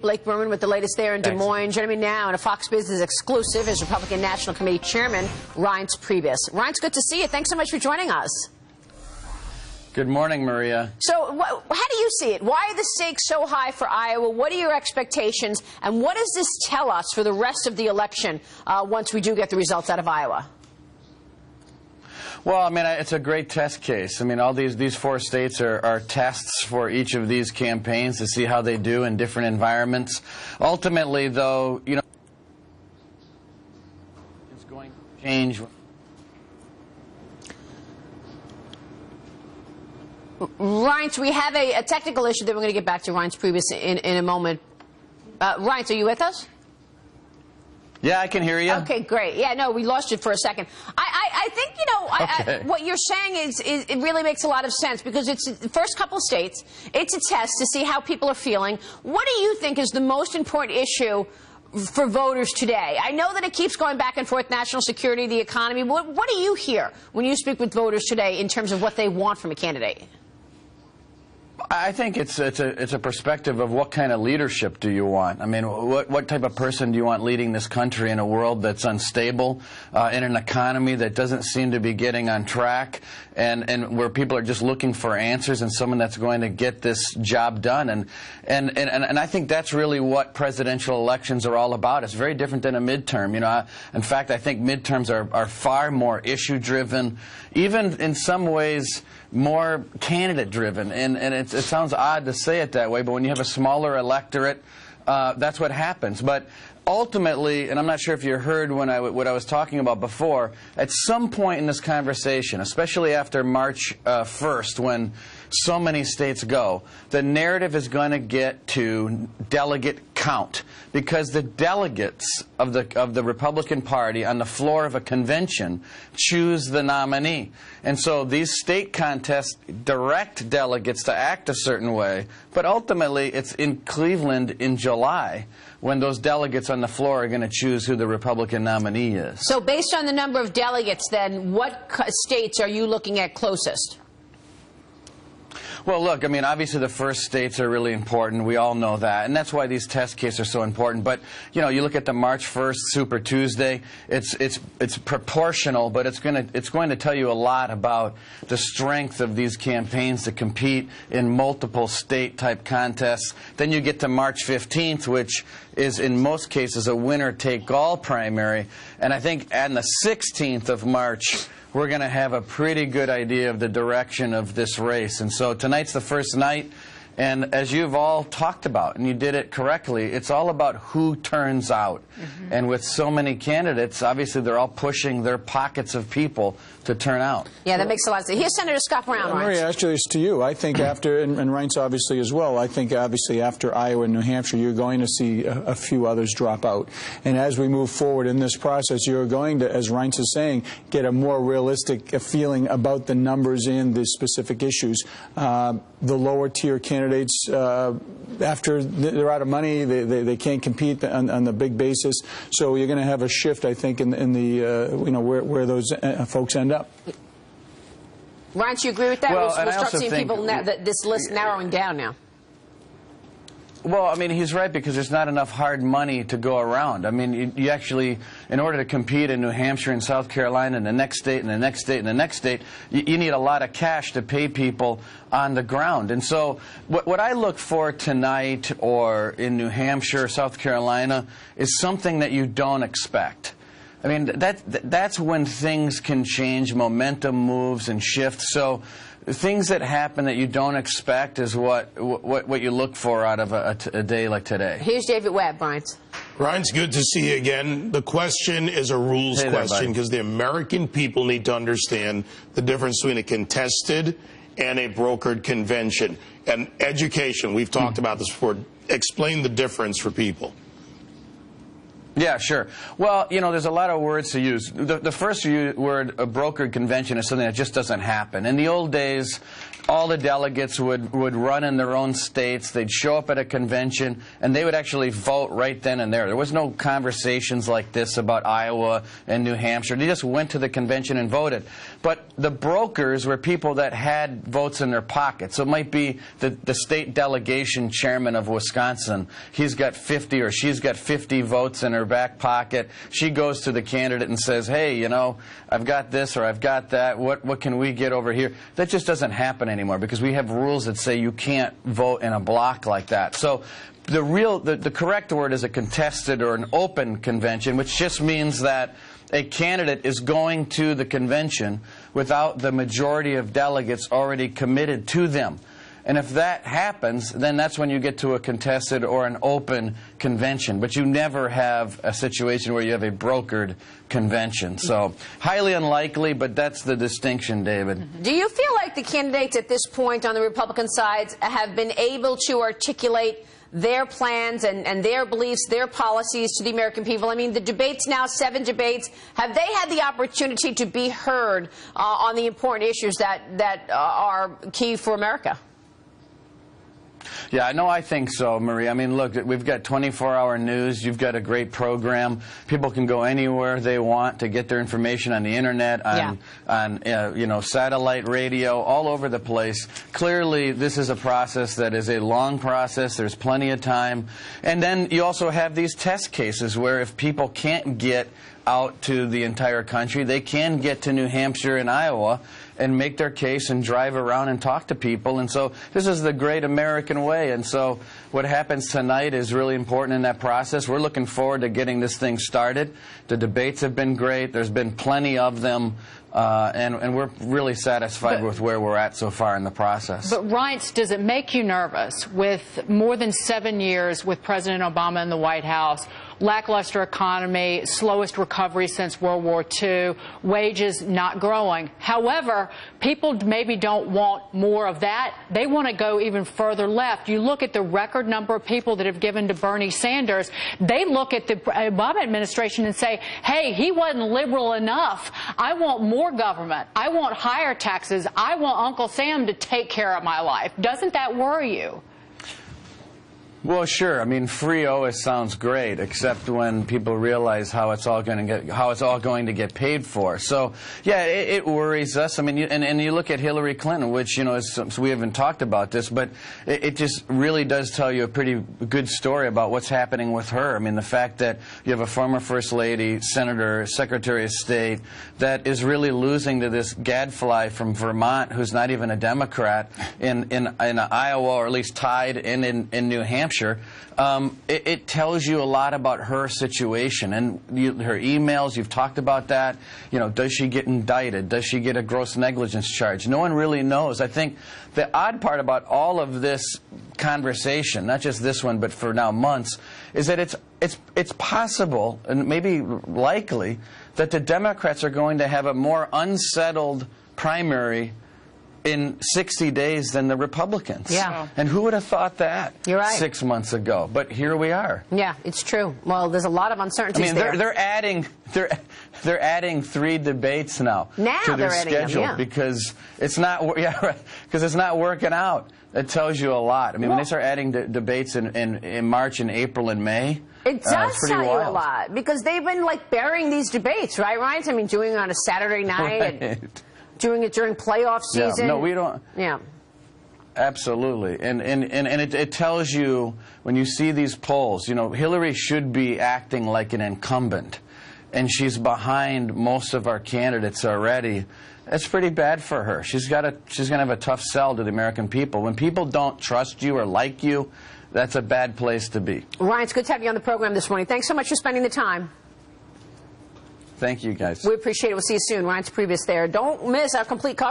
Blake Berman with the latest there in Des Moines. Joining me now in a Fox Business exclusive is Republican National Committee Chairman Reince Priebus. Reince, good to see you. Thanks so much for joining us. Good morning, Maria. So how do you see it? Why are the stakes so high for Iowa? What are your expectations? And what does this tell us for the rest of the election once we do get the results out of Iowa? Well, I mean, it's a great test case. I mean, all these four states are tests for each of these campaigns to see how they do in different environments. Ultimately, though, you know, it's going to change. Reince, we have a technical issue that we're going to get back to Reince Priebus in a moment. Reince, are you with us? Yeah, I can hear you. Okay, great. Yeah, no, we lost you for a second. I think, you know, what you're saying is it really makes a lot of sense because it's the first couple of states. It's a test to see how people are feeling. What do you think is the most important issue for voters today? I know that it keeps going back and forth, national security, the economy. What do you hear when you speak with voters today in terms of what they want from a candidate? I think it's a perspective of what kind of leadership do you want. I mean, what type of person do you want leading this country in a world that's unstable, in an economy that doesn't seem to be getting on track, and where people are just looking for answers and someone that's going to get this job done. And I think that's really what presidential elections are all about. It's very different than a midterm. You know, in fact, I think midterms are far more issue-driven, even in some ways more candidate-driven, and it sounds odd to say it that way, but when you have a smaller electorate, that's what happens. But ultimately, and I'm not sure if you heard what I was talking about before, at some point in this conversation, especially after March 1st, when so many states go, the narrative is going to get to delegate count, because the delegates of the Republican Party on the floor of a convention choose the nominee. And so these state contests direct delegates to act a certain way, but ultimately it's in Cleveland in July when those delegates on the floor are going to choose who the Republican nominee is. So based on the number of delegates, then, what states are you looking at closest? Well, look, I mean, obviously the first states are really important. We all know that. And that's why these test cases are so important. But, you know, you look at the March 1st Super Tuesday, it's proportional, but it's going to tell you a lot about the strength of these campaigns to compete in multiple state-type contests. Then you get to March 15th, which is in most cases a winner-take-all primary. And I think on the 16th of March, we're going to have a pretty good idea of the direction of this race. And so tonight's the first night, and as you've all talked about, and you did it correctly, it's all about who turns out. And with so many candidates, obviously they're all pushing their pockets of people to turn out. Yeah, that makes a lot of sense. Here's Senator Scott Brown. Maria, actually, it's to you. I think after, and Reince obviously as well, I think obviously after Iowa and New Hampshire, you're going to see a few others drop out. And as we move forward in this process, you're going to, as Reince is saying, get a more realistic feeling about the numbers and the specific issues. The lower tier candidates, after they're out of money, they can't compete on the big basis. So you're going to have a shift, I think, in the you know, where those folks end up. Reince, you agree with that? Well, we'll start seeing people this list narrowing down now. Well, I mean, he's right, because there's not enough hard money to go around. I mean, you actually, in order to compete in New Hampshire and South Carolina and the next state and the next state and the next state, you need a lot of cash to pay people on the ground. And so what I look for tonight or in New Hampshire, South Carolina, is something that you don't expect. I mean, that's when things can change, momentum moves and shifts. So things that happen that you don't expect is what you look for out of a day like today. Here's David Webb, Reince. Reince, good to see you again. The question is a rules question, because the American people need to understand the difference between a contested and a brokered convention. And education, we've talked about this before. Explain the difference for people. Yeah, sure. Well, you know, there's a lot of words to use. The first word, a brokered convention, is something that just doesn't happen. In the old days, all the delegates would run in their own states. They'd show up at a convention, and they would actually vote right then and there. There was no conversations like this about Iowa and New Hampshire. They just went to the convention and voted. But the brokers were people that had votes in their pocket. So it might be the state delegation chairman of Wisconsin. He's got 50 or she's got 50 votes in her back pocket. She goes to the candidate and says, hey, you know, I've got this or I've got that. What can we get over here? That just doesn't happen anymore because we have rules that say you can't vote in a block like that. So the correct word is a contested or an open convention, which just means that a candidate is going to the convention without the majority of delegates already committed to them. And if that happens, then that's when you get to a contested or an open convention. But you never have a situation where you have a brokered convention. So highly unlikely, but that's the distinction, David. Do you feel like the candidates at this point on the Republican side have been able to articulate their plans and their beliefs, their policies to the American people? I mean, the debates now, 7 debates, have they had the opportunity to be heard on the important issues that are key for America? Yeah, no, I think so, Marie. I mean, look, we've got 24-hour news. You've got a great program. People can go anywhere they want to get their information on the internet, on you know, satellite radio, all over the place. Clearly, this is a process that is a long process. There's plenty of time. And then you also have these test cases where if people can't get out to the entire country, they can get to New Hampshire and Iowa and make their case and drive around and talk to people. And so this is the great American way. And so what happens tonight is really important in that process. We're looking forward to getting this thing started. The debates have been great. There's been plenty of them. And we're really satisfied with where we're at so far in the process. But, Reince, does it make you nervous with more than 7 years with President Obama in the White House, lackluster economy, slowest recovery since World War II, wages not growing? However, people maybe don't want more of that. They want to go even further left. You look at the record number of people that have given to Bernie Sanders. They look at the Obama administration and say, hey, he wasn't liberal enough. I want more government. I want higher taxes. I want Uncle Sam to take care of my life. Doesn't that worry you? Well, sure. I mean, free always sounds great, except when people realize how it's all going to get paid for. So, yeah, it worries us. I mean, and you look at Hillary Clinton, which, you know, so we haven't talked about this, but it just really does tell you a pretty good story about what's happening with her. I mean, the fact that you have a former First Lady, Senator, Secretary of State that is really losing to this gadfly from Vermont who's not even a Democrat in Iowa, or at least tied in New Hampshire. It tells you a lot about her situation and her emails. You've talked about that. You know, does she get indicted? Does she get a gross negligence charge? No one really knows. I think the odd part about all of this conversation, not just this one, but for now months, is that it's possible and maybe likely that the Democrats are going to have a more unsettled primary in 60 days than the Republicans. Yeah. And who would have thought that You're right. 6 months ago? But here we are. Yeah, it's true. Well, there's a lot of uncertainties there. They're adding 3 debates now to their schedule because it's not because it's not working out. It tells you a lot. I mean, when they start adding debates in March and April and May, it does tell you a lot because they've been like burying these debates, right, Reince? I mean, doing it on a Saturday night. Right. And doing it during playoff season. Yeah, no, we don't. Yeah. Absolutely. And it tells you, when you see these polls, you know, Hillary should be acting like an incumbent, and she's behind most of our candidates already. That's pretty bad for her. She's going to have a tough sell to the American people. When people don't trust you or like you, that's a bad place to be. Reince, good to have you on the program this morning. Thanks so much for spending the time. Thank you, guys. We appreciate it. We'll see you soon. Reince Priebus there. Don't miss our complete coverage.